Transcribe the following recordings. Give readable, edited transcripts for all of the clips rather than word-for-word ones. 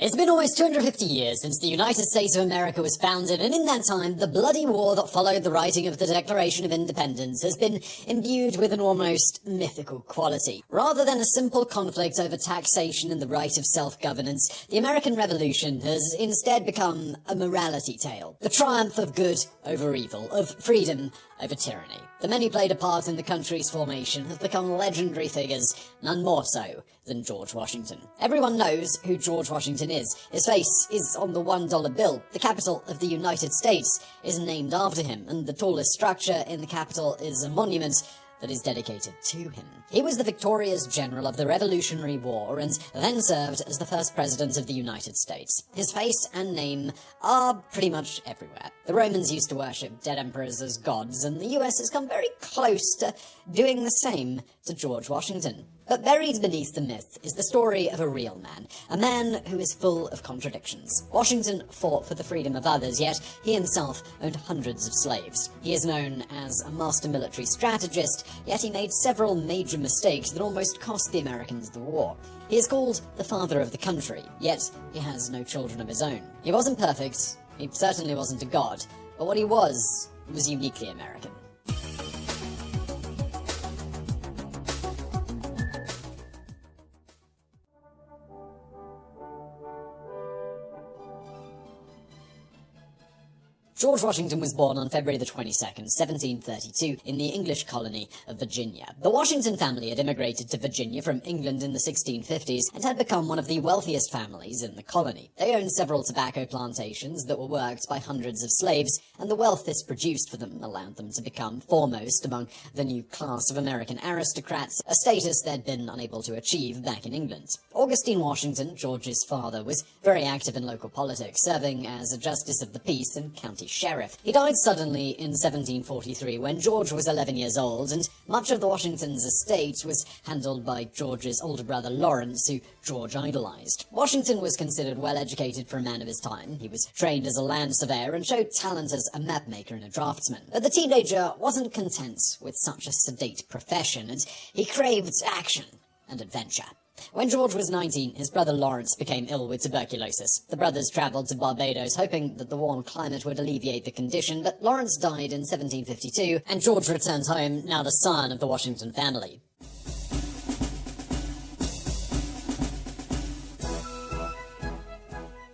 It's been almost 250 years since the United States of America was founded, and in that time, the bloody war that followed the writing of the Declaration of Independence has been imbued with an almost mythical quality. Rather than a simple conflict over taxation and the right of self-governance, the American Revolution has instead become a morality tale. The triumph of good over evil, of freedom over tyranny. The men who played a part in the country's formation have become legendary figures, none more so than George Washington. Everyone knows who George Washington is. His face is on the $1 bill. The capital of the United States is named after him, and the tallest structure in the capital is a monument that is dedicated to him. He was the victorious general of the Revolutionary War and then served as the first president of the United States. His face and name are pretty much everywhere. The Romans used to worship dead emperors as gods, and the US has come very close to doing the same to George Washington. But buried beneath the myth is the story of a real man, a man who is full of contradictions. Washington fought for the freedom of others, yet he himself owned hundreds of slaves. He is known as a master military strategist, yet he made several major mistakes that almost cost the Americans the war. He is called the father of the country, yet he has no children of his own. He wasn't perfect, he certainly wasn't a god, but what he was uniquely American. George Washington was born on February the 22nd, 1732, in the English colony of Virginia. The Washington family had immigrated to Virginia from England in the 1650s and had become one of the wealthiest families in the colony. They owned several tobacco plantations that were worked by hundreds of slaves, and the wealth this produced for them allowed them to become foremost among the new class of American aristocrats, a status they'd been unable to achieve back in England. Augustine Washington, George's father, was very active in local politics, serving as a justice of the peace and county sheriff. He died suddenly in 1743 when George was 11 years old, and much of the Washington's estate was handled by George's older brother Lawrence, who George idolized. Washington was considered well-educated for a man of his time. He was trained as a land surveyor and showed talent as a mapmaker and a draftsman. But the teenager wasn't content with such a sedate profession, and he craved action and adventure. When George was 19, his brother Lawrence became ill with tuberculosis. The brothers traveled to Barbados, hoping that the warm climate would alleviate the condition, but Lawrence died in 1752, and George returned home, now the son of the Washington family.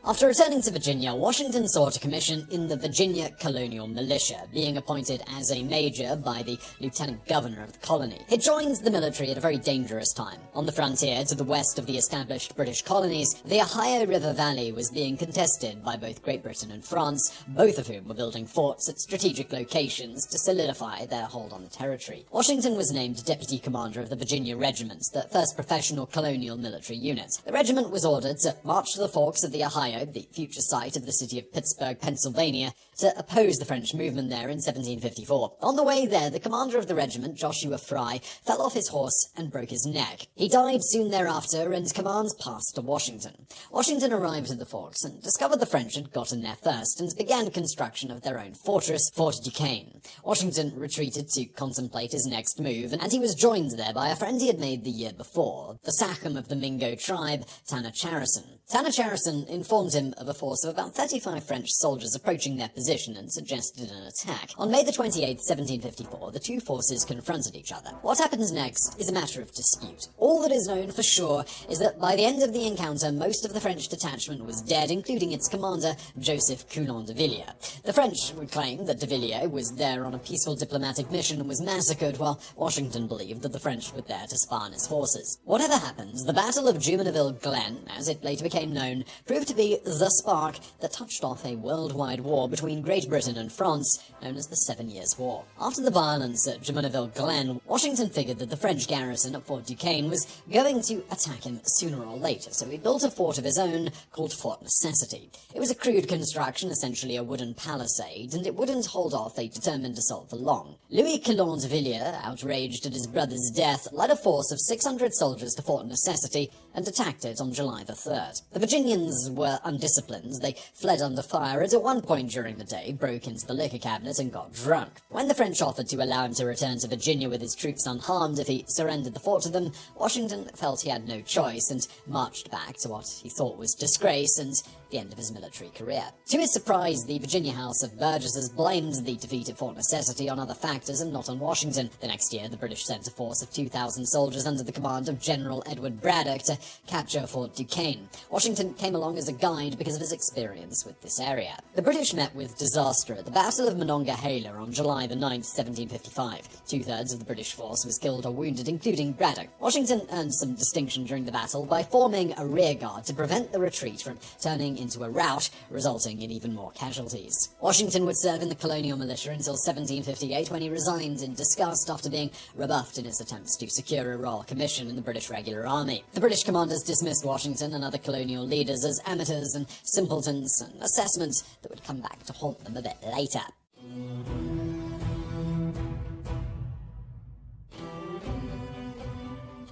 After returning to Virginia, Washington sought a commission in the Virginia Colonial Militia, being appointed as a major by the lieutenant governor of the colony. He joined the military at a very dangerous time. On the frontier to the west of the established British colonies, the Ohio River Valley was being contested by both Great Britain and France, both of whom were building forts at strategic locations to solidify their hold on the territory. Washington was named deputy commander of the Virginia Regiment, the first professional colonial military unit. The regiment was ordered to march to the forks of the Ohio, the future site of the city of Pittsburgh, Pennsylvania, to oppose the French movement there in 1754. On the way there, the commander of the regiment, Joshua Fry, fell off his horse and broke his neck. He died soon thereafter, and command passed to Washington. Washington arrived at the forks and discovered the French had gotten there first and began construction of their own fortress, Fort Duquesne. Washington retreated to contemplate his next move, and he was joined there by a friend he had made the year before, the Sachem of the Mingo tribe, Tanner Charison. Tanner Charison informed him of a force of about 35 French soldiers approaching their position and suggested an attack. On May the 28th, 1754, the two forces confronted each other. What happens next is a matter of dispute. All that is known for sure is that by the end of the encounter, most of the French detachment was dead, including its commander, Joseph Coulon de Villiers. The French would claim that de Villiers was there on a peaceful diplomatic mission and was massacred, while Washington believed that the French were there to spy on his forces. Whatever happens, the Battle of Jumonville Glen, as it later became known, proved to be the spark that touched off a worldwide war between Great Britain and France, known as the 7 Years' War. After the violence at Jumonville Glen, Washington figured that the French garrison at Fort Duquesne was going to attack him sooner or later, so he built a fort of his own called Fort Necessity. It was a crude construction, essentially a wooden palisade, and it wouldn't hold off a determined assault for long. Louis Coulon de Villiers, outraged at his brother's death, led a force of 600 soldiers to Fort Necessity and attacked it on July the 3rd. The Virginians were undisciplined, they fled under fire and at one point during the day broke into the liquor cabinet and got drunk. When the French offered to allow him to return to Virginia with his troops unharmed if he surrendered the fort to them, Washington felt he had no choice and marched back to what he thought was disgrace and the end of his military career. To his surprise, the Virginia House of Burgesses blamed the defeat at Fort Necessity on other factors and not on Washington. The next year, the British sent a force of 2,000 soldiers under the command of General Edward Braddock to capture Fort Duquesne. Washington came along as a guide because of his experience with this area. The British met with disaster at the Battle of Monongahela on July the 9th, 1755. Two-thirds of the British force was killed or wounded, including Braddock. Washington earned some distinction during the battle by forming a rearguard to prevent the retreat from turning into a rout, resulting in even more casualties. Washington would serve in the colonial militia until 1758, when he resigned in disgust after being rebuffed in his attempts to secure a royal commission in the British regular army. The British commanders dismissed Washington and other colonial leaders as amateurs and simpletons, an assessment that would come back to haunt them a bit later.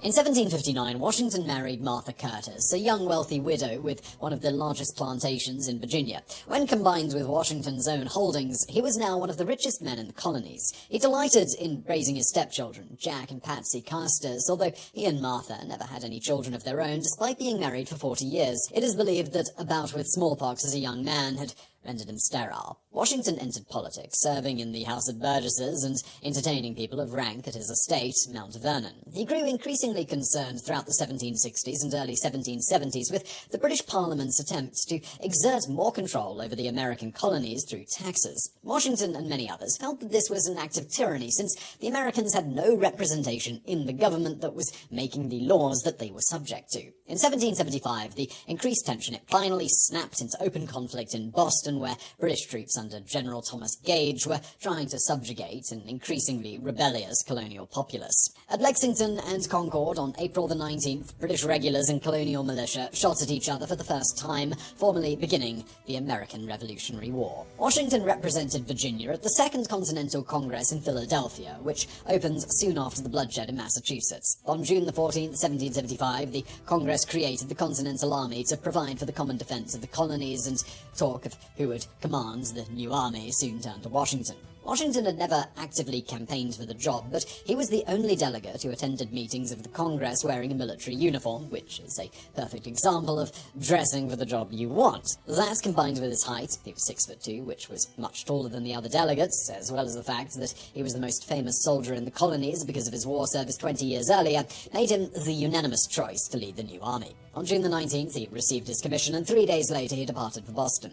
In 1759, Washington married Martha Curtis, a young wealthy widow with one of the largest plantations in Virginia. When combined with Washington's own holdings, he was now one of the richest men in the colonies. He delighted in raising his stepchildren, Jack and Patsy Custis, although he and Martha never had any children of their own, despite being married for 40 years. It is believed that a bout with smallpox as a young man had rendered him sterile. Washington entered politics, serving in the House of Burgesses and entertaining people of rank at his estate, Mount Vernon. He grew increasingly concerned throughout the 1760s and early 1770s with the British Parliament's attempts to exert more control over the American colonies through taxes. Washington and many others felt that this was an act of tyranny, since the Americans had no representation in the government that was making the laws that they were subject to. In 1775, the increased tension finally snapped into open conflict in Boston, where British troops under General Thomas Gage were trying to subjugate an increasingly rebellious colonial populace. At Lexington and Concord on April the 19th, British regulars and colonial militia shot at each other for the first time, formally beginning the American Revolutionary War. Washington represented Virginia at the Second Continental Congress in Philadelphia, which opened soon after the bloodshed in Massachusetts. On June the 14th, 1775, the Congress created the Continental Army to provide for the common defense of the colonies, and talk of who would command the new army soon turned to Washington. Washington had never actively campaigned for the job, but he was the only delegate who attended meetings of the Congress wearing a military uniform, which is a perfect example of dressing for the job you want. That, combined with his height, he was 6'2", which was much taller than the other delegates, as well as the fact that he was the most famous soldier in the colonies because of his war service 20 years earlier, made him the unanimous choice to lead the new army. On June the 19th, he received his commission, and 3 days later he departed for Boston.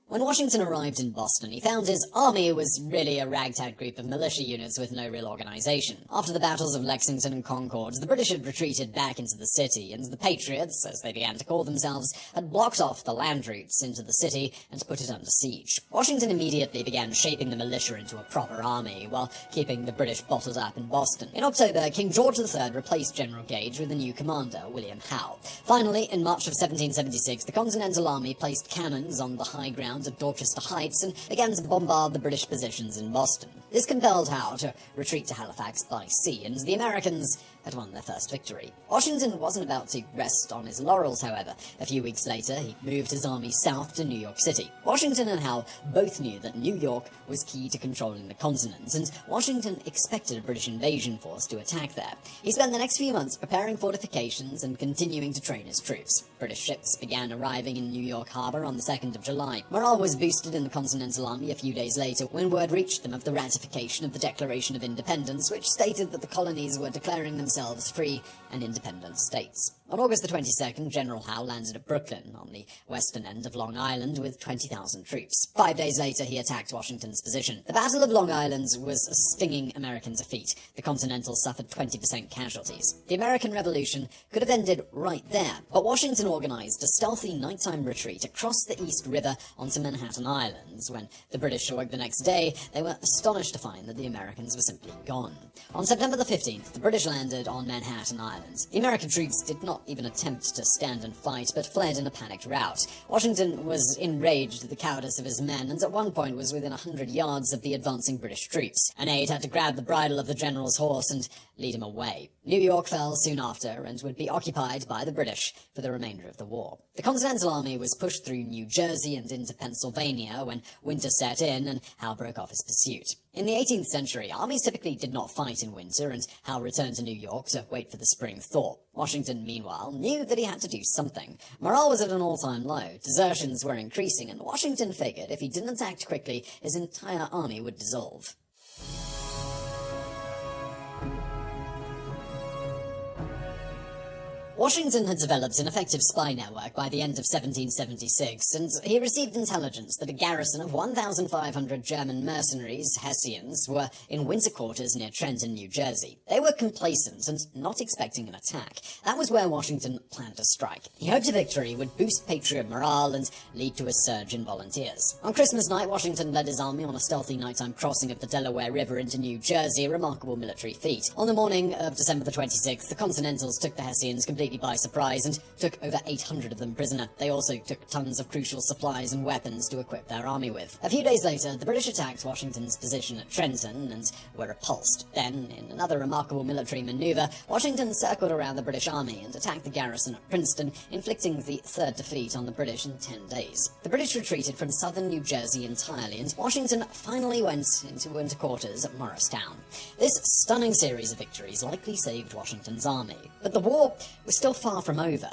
When Washington arrived in Boston, he found his army was really a ragtag group of militia units with no real organization. After the battles of Lexington and Concord, the British had retreated back into the city, and the Patriots, as they began to call themselves, had blocked off the land routes into the city and put it under siege. Washington immediately began shaping the militia into a proper army, while keeping the British bottled up in Boston. In October, King George III replaced General Gage with a new commander, William Howe. Finally, in March of 1776, the Continental Army placed cannons on the high ground of Dorchester Heights and began to bombard the British positions in Boston. This compelled Howe to retreat to Halifax by sea, and the Americans had won their first victory. Washington wasn't about to rest on his laurels, however. A few weeks later, he moved his army south to New York City. Washington and Howe both knew that New York was key to controlling the continent, and Washington expected a British invasion force to attack there. He spent the next few months preparing fortifications and continuing to train his troops. British ships began arriving in New York Harbor on the 2nd of July. Morale was boosted in the Continental Army a few days later when word reached them of the ratification of the Declaration of Independence, which stated that the colonies were declaring themselves free and independent states. On August the 22nd, General Howe landed at Brooklyn, on the western end of Long Island, with 20,000 troops. 5 days later, he attacked Washington's position. The Battle of Long Island was a stinging American defeat. The Continentals suffered 20% casualties. The American Revolution could have ended right there, but Washington organized a stealthy nighttime retreat across the East River onto Manhattan Island. When the British awoke the next day, they were astonished to find that the Americans were simply gone. On September the 15th, the British landed on Manhattan Island. The American troops did not even attempt to stand and fight, but fled in a panicked rout. Washington was enraged at the cowardice of his men, and at one point was within 100 yards of the advancing British troops. An aide had to grab the bridle of the general's horse and lead him away. New York fell soon after, and would be occupied by the British for the remainder of the war. The Continental Army was pushed through New Jersey and into Pennsylvania when winter set in, and Howe broke off his pursuit. In the 18th century, armies typically did not fight in winter, and Howe returned to New York to wait for the spring thaw. Washington, meanwhile, knew that he had to do something. Morale was at an all-time low, desertions were increasing, and Washington figured if he didn't act quickly, his entire army would dissolve. Washington had developed an effective spy network by the end of 1776, and he received intelligence that a garrison of 1,500 German mercenaries, Hessians, were in winter quarters near Trenton, New Jersey. They were complacent and not expecting an attack. That was where Washington planned to strike. He hoped a victory would boost patriot morale and lead to a surge in volunteers. On Christmas night, Washington led his army on a stealthy nighttime crossing of the Delaware River into New Jersey, a remarkable military feat. On the morning of December the 26th, the Continentals took the Hessians completely by surprise and took over 800 of them prisoner. They also took tons of crucial supplies and weapons to equip their army with. A few days later, the British attacked Washington's position at Trenton and were repulsed. Then, in another remarkable military maneuver, Washington circled around the British army and attacked the garrison at Princeton, inflicting the third defeat on the British in 10 days. The British retreated from southern New Jersey entirely, and Washington finally went into winter quarters at Morristown. This stunning series of victories likely saved Washington's army, but the war was still far from over.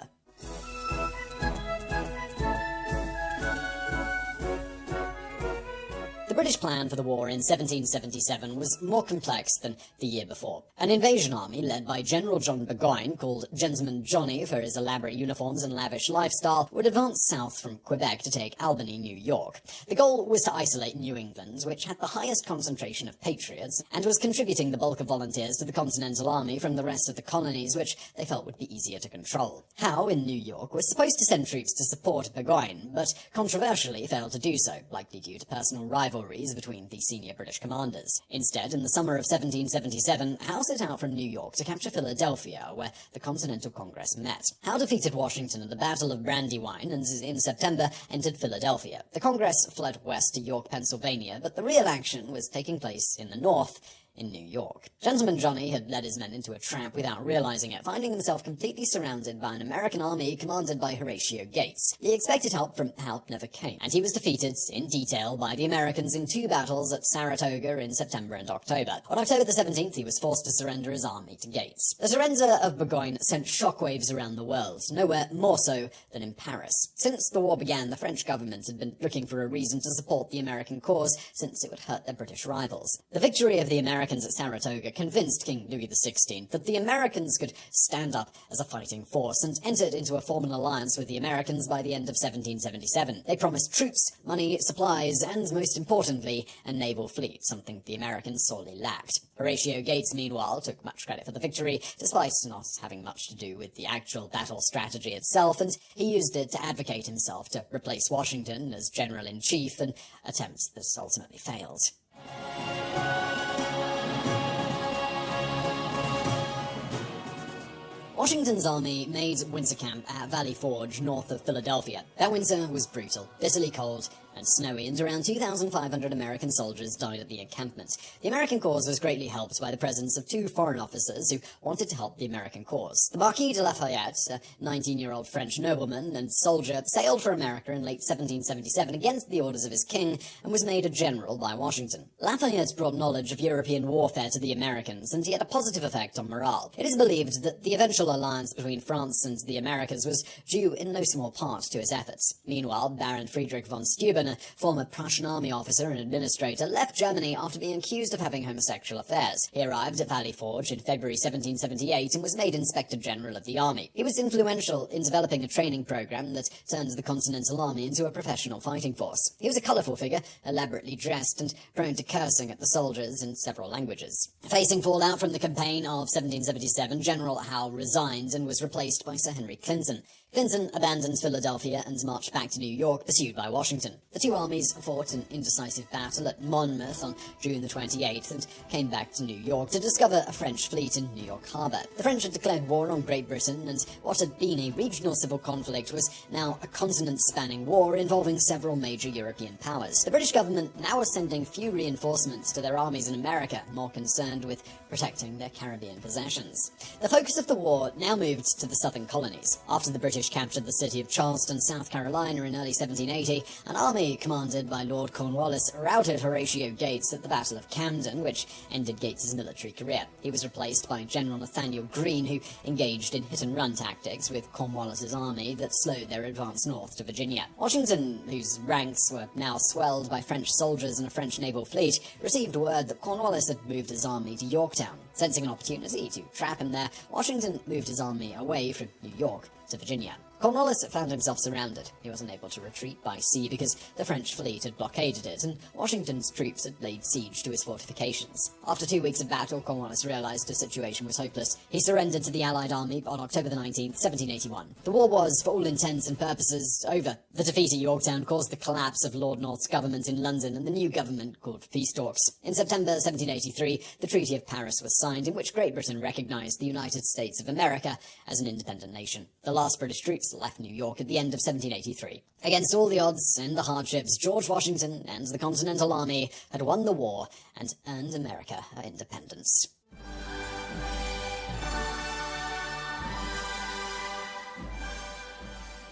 The British plan for the war in 1777 was more complex than the year before. An invasion army led by General John Burgoyne, called Gentleman Johnny for his elaborate uniforms and lavish lifestyle, would advance south from Quebec to take Albany, New York. The goal was to isolate New England, which had the highest concentration of patriots, and was contributing the bulk of volunteers to the Continental Army from the rest of the colonies, which they felt would be easier to control. Howe, in New York, was supposed to send troops to support Burgoyne, but controversially failed to do so, likely due to personal rivalries between the senior British commanders. Instead, in the summer of 1777, Howe set out from New York to capture Philadelphia, where the Continental Congress met. Howe defeated Washington at the Battle of Brandywine, and in September entered Philadelphia. The Congress fled west to York, Pennsylvania, but the real action was taking place in the north, in New York. Gentleman Johnny had led his men into a trap without realizing it, finding himself completely surrounded by an American army commanded by Horatio Gates. The expected help never came, and he was defeated in detail by the Americans in 2 battles at Saratoga in September and October. On October the 17th, he was forced to surrender his army to Gates. The surrender of Burgoyne sent shockwaves around the world, nowhere more so than in Paris. Since the war began, the French government had been looking for a reason to support the American cause, since it would hurt their British rivals. The victory of the Americans at Saratoga convinced King Louis XVI that the Americans could stand up as a fighting force, and entered into a formal alliance with the Americans by the end of 1777. They promised troops, money, supplies, and most importantly, a naval fleet, something the Americans sorely lacked. Horatio Gates, meanwhile, took much credit for the victory, despite not having much to do with the actual battle strategy itself, and he used it to advocate himself to replace Washington as general-in-chief, an attempt that ultimately failed. Washington's army made winter camp at Valley Forge, north of Philadelphia. That winter was brutal, bitterly cold, and snowy, and around 2,500 American soldiers died at the encampment. The American cause was greatly helped by the presence of 2 foreign officers who wanted to help the American cause. The Marquis de Lafayette, a 19-year-old French nobleman and soldier, sailed for America in late 1777 against the orders of his king, and was made a general by Washington. Lafayette brought knowledge of European warfare to the Americans, and he had a positive effect on morale. It is believed that the eventual alliance between France and the Americas was due in no small part to his efforts. Meanwhile, Baron Friedrich von Steuben, a former Prussian army officer and administrator, left Germany after being accused of having homosexual affairs. He arrived at Valley Forge in February 1778 and was made Inspector General of the army. He was influential in developing a training program that turned the Continental Army into a professional fighting force. He was a colourful figure, elaborately dressed, and prone to cursing at the soldiers in several languages. Facing fallout from the campaign of 1777, General Howe resigned and was replaced by Sir Henry Clinton. Clinton abandoned Philadelphia and marched back to New York, pursued by Washington. The two armies fought an indecisive battle at Monmouth on June the 28th and came back to New York to discover a French fleet in New York Harbor. The French had declared war on Great Britain, and what had been a regional civil conflict was now a continent-spanning war involving several major European powers. The British government now was sending few reinforcements to their armies in America, more concerned with protecting their Caribbean possessions. The focus of the war now moved to the southern colonies. After the British captured the city of Charleston, South Carolina in early 1780, an army commanded by Lord Cornwallis routed Horatio Gates at the Battle of Camden, which ended Gates's military career. He was replaced by General Nathaniel Greene, who engaged in hit-and-run tactics with Cornwallis's army that slowed their advance north to Virginia. Washington, whose ranks were now swelled by French soldiers and a French naval fleet, received word that Cornwallis had moved his army to Yorktown. Sensing an opportunity to trap him there, Washington moved his army away from New York to Virginia. Cornwallis found himself surrounded. He wasn't able to retreat by sea because the French fleet had blockaded it, and Washington's troops had laid siege to his fortifications. After 2 weeks of battle, Cornwallis realized the situation was hopeless. He surrendered to the Allied army on October the 19th, 1781. The war was, for all intents and purposes, over. The defeat at Yorktown caused the collapse of Lord North's government in London and the new government called Peace Talks. In September 1783, the Treaty of Paris was signed, in which Great Britain recognized the United States of America as an independent nation. The last British troops left New York at the end of 1783. Against all the odds and the hardships, George Washington and the Continental Army had won the war and earned America her independence.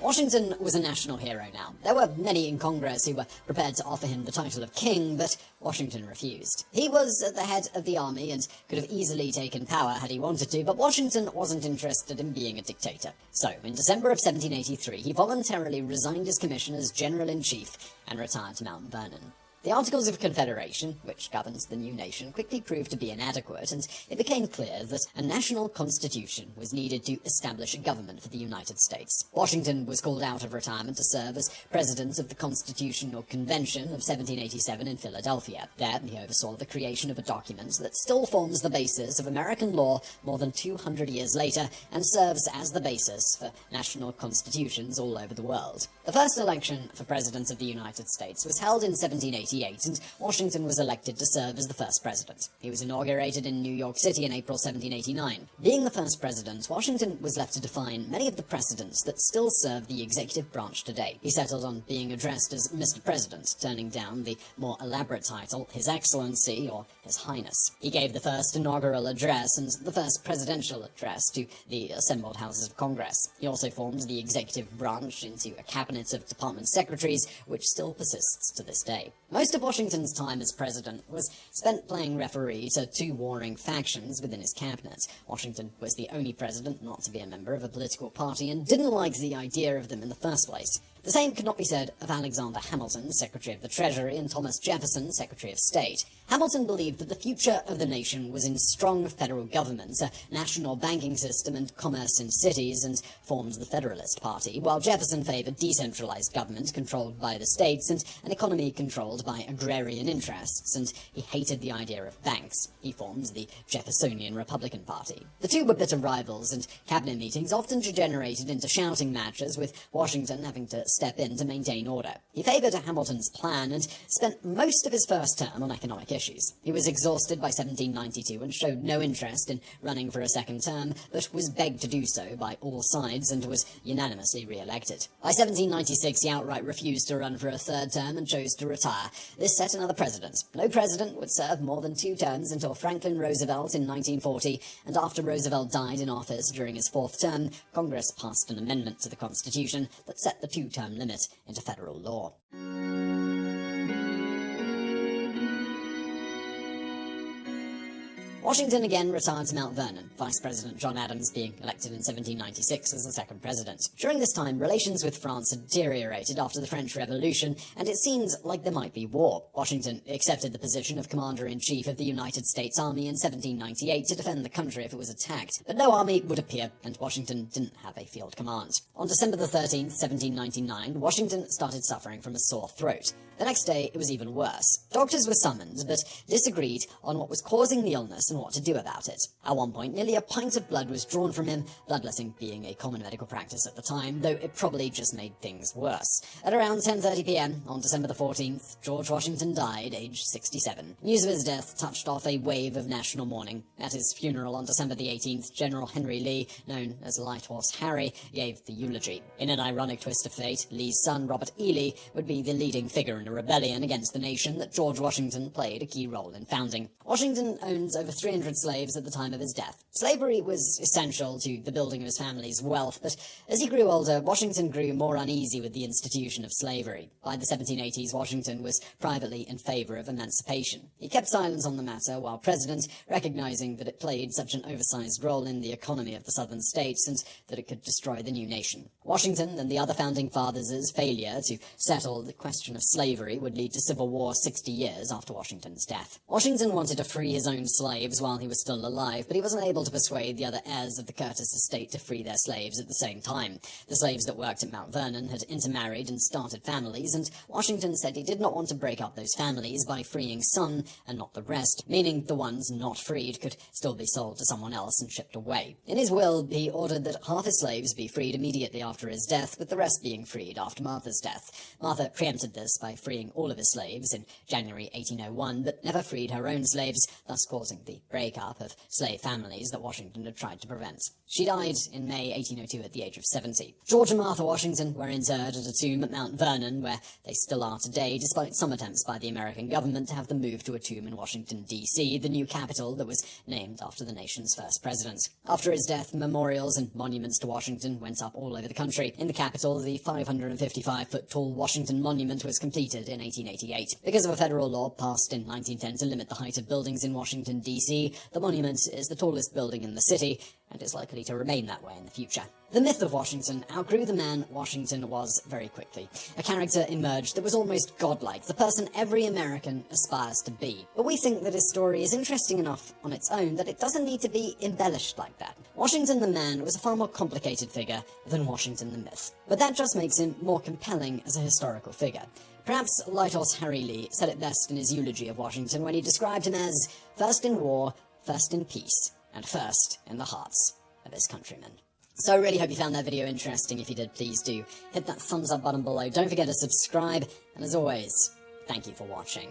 Washington was a national hero now. There were many in Congress who were prepared to offer him the title of king, but Washington refused. He was at the head of the army and could have easily taken power had he wanted to, but Washington wasn't interested in being a dictator. So, in December of 1783, he voluntarily resigned his commission as General-in-Chief and retired to Mount Vernon. The Articles of Confederation, which governs the new nation, quickly proved to be inadequate, and it became clear that a national constitution was needed to establish a government for the United States. Washington was called out of retirement to serve as president of the Constitutional Convention of 1787 in Philadelphia. There, he oversaw the creation of a document that still forms the basis of American law more than 200 years later, and serves as the basis for national constitutions all over the world. The first election for President of the United States was held in 1788, and Washington was elected to serve as the first president. He was inaugurated in New York City in April 1789. Being the first president, Washington was left to define many of the precedents that still serve the executive branch today. He settled on being addressed as Mr. President, turning down the more elaborate title, His Excellency or His Highness. He gave the first inaugural address and the first presidential address to the assembled houses of Congress. He also formed the executive branch into a cabinet of department secretaries, which still persists to this day. Most of Washington's time as president was spent playing referee to two warring factions within his cabinet. Washington was the only president not to be a member of a political party and didn't like the idea of them in the first place. The same could not be said of Alexander Hamilton, Secretary of the Treasury, and Thomas Jefferson, Secretary of State. Hamilton believed that the future of the nation was in strong federal government, a national banking system, and commerce in cities, and formed the Federalist Party, while Jefferson favored decentralized government controlled by the states and an economy controlled by agrarian interests, and he hated the idea of banks. He formed the Jeffersonian Republican Party. The two were bitter rivals, and cabinet meetings often degenerated into shouting matches, with Washington having to step in to maintain order. He favored Hamilton's plan and spent most of his first term on economic issues. He was exhausted by 1792 and showed no interest in running for a second term, but was begged to do so by all sides and was unanimously re-elected. By 1796, he outright refused to run for a third term and chose to retire. This set another precedent. No president would serve more than 2 terms until Franklin Roosevelt in 1940, and after Roosevelt died in office during his 4th term, Congress passed an amendment to the Constitution that set the 2-term limit into federal law. Washington again retired to Mount Vernon, Vice President John Adams being elected in 1796 as the second president. During this time, relations with France had deteriorated after the French Revolution, and it seemed like there might be war. Washington accepted the position of Commander-in-Chief of the United States Army in 1798 to defend the country if it was attacked, but no army would appear, and Washington didn't have a field command. On December the 13th, 1799, Washington started suffering from a sore throat. The next day, it was even worse. Doctors were summoned, but disagreed on what was causing the illness and on what to do about it. At one point, nearly a pint of blood was drawn from him, bloodletting being a common medical practice at the time, though it probably just made things worse. At around 10:30 p.m. on December the 14th, George Washington died, aged 67. News of his death touched off a wave of national mourning. At his funeral on December the 18th, General Henry Lee, known as Light Horse Harry, gave the eulogy. In an ironic twist of fate, Lee's son, Robert E. Lee, would be the leading figure in a rebellion against the nation that George Washington played a key role in founding. Washington owned over 300 slaves at the time of his death. Slavery was essential to the building of his family's wealth, but as he grew older, Washington grew more uneasy with the institution of slavery. By the 1780s, Washington was privately in favor of emancipation. He kept silence on the matter while president, recognizing that it played such an oversized role in the economy of the southern states and that it could destroy the new nation. Washington and the other founding fathers' failure to settle the question of slavery would lead to civil war 60 years after Washington's death. Washington wanted to free his own slaves while he was still alive, but he wasn't able to persuade the other heirs of the Curtis estate to free their slaves at the same time. The slaves that worked at Mount Vernon had intermarried and started families, and Washington said he did not want to break up those families by freeing some and not the rest, meaning the ones not freed could still be sold to someone else and shipped away. In his will, he ordered that half his slaves be freed immediately after his death, with the rest being freed after Martha's death. Martha preempted this by freeing all of his slaves in January 1801, but never freed her own slaves, thus causing the breakup of slave families that Washington had tried to prevent. She died in May 1802 at the age of 70. George and Martha Washington were interred at a tomb at Mount Vernon, where they still are today, despite some attempts by the American government to have them moved to a tomb in Washington, D.C., the new capital that was named after the nation's first president. After his death, memorials and monuments to Washington went up all over the country. In the capital, the 555-foot-tall Washington Monument was completed in 1888. Because of a federal law passed in 1910 to limit the height of buildings in Washington, D.C., the monument is the tallest building in the city, and is likely to remain that way in the future. The myth of Washington outgrew the man Washington was very quickly. A character emerged that was almost godlike, the person every American aspires to be. But we think that his story is interesting enough on its own that it doesn't need to be embellished like that. Washington the man was a far more complicated figure than Washington the myth. But that just makes him more compelling as a historical figure. Perhaps Light Horse Harry Lee said it best in his eulogy of Washington when he described him as first in war, first in peace, and first in the hearts of his countrymen. So I really hope you found that video interesting. If you did, please do hit that thumbs up button below. Don't forget to subscribe, and as always, thank you for watching.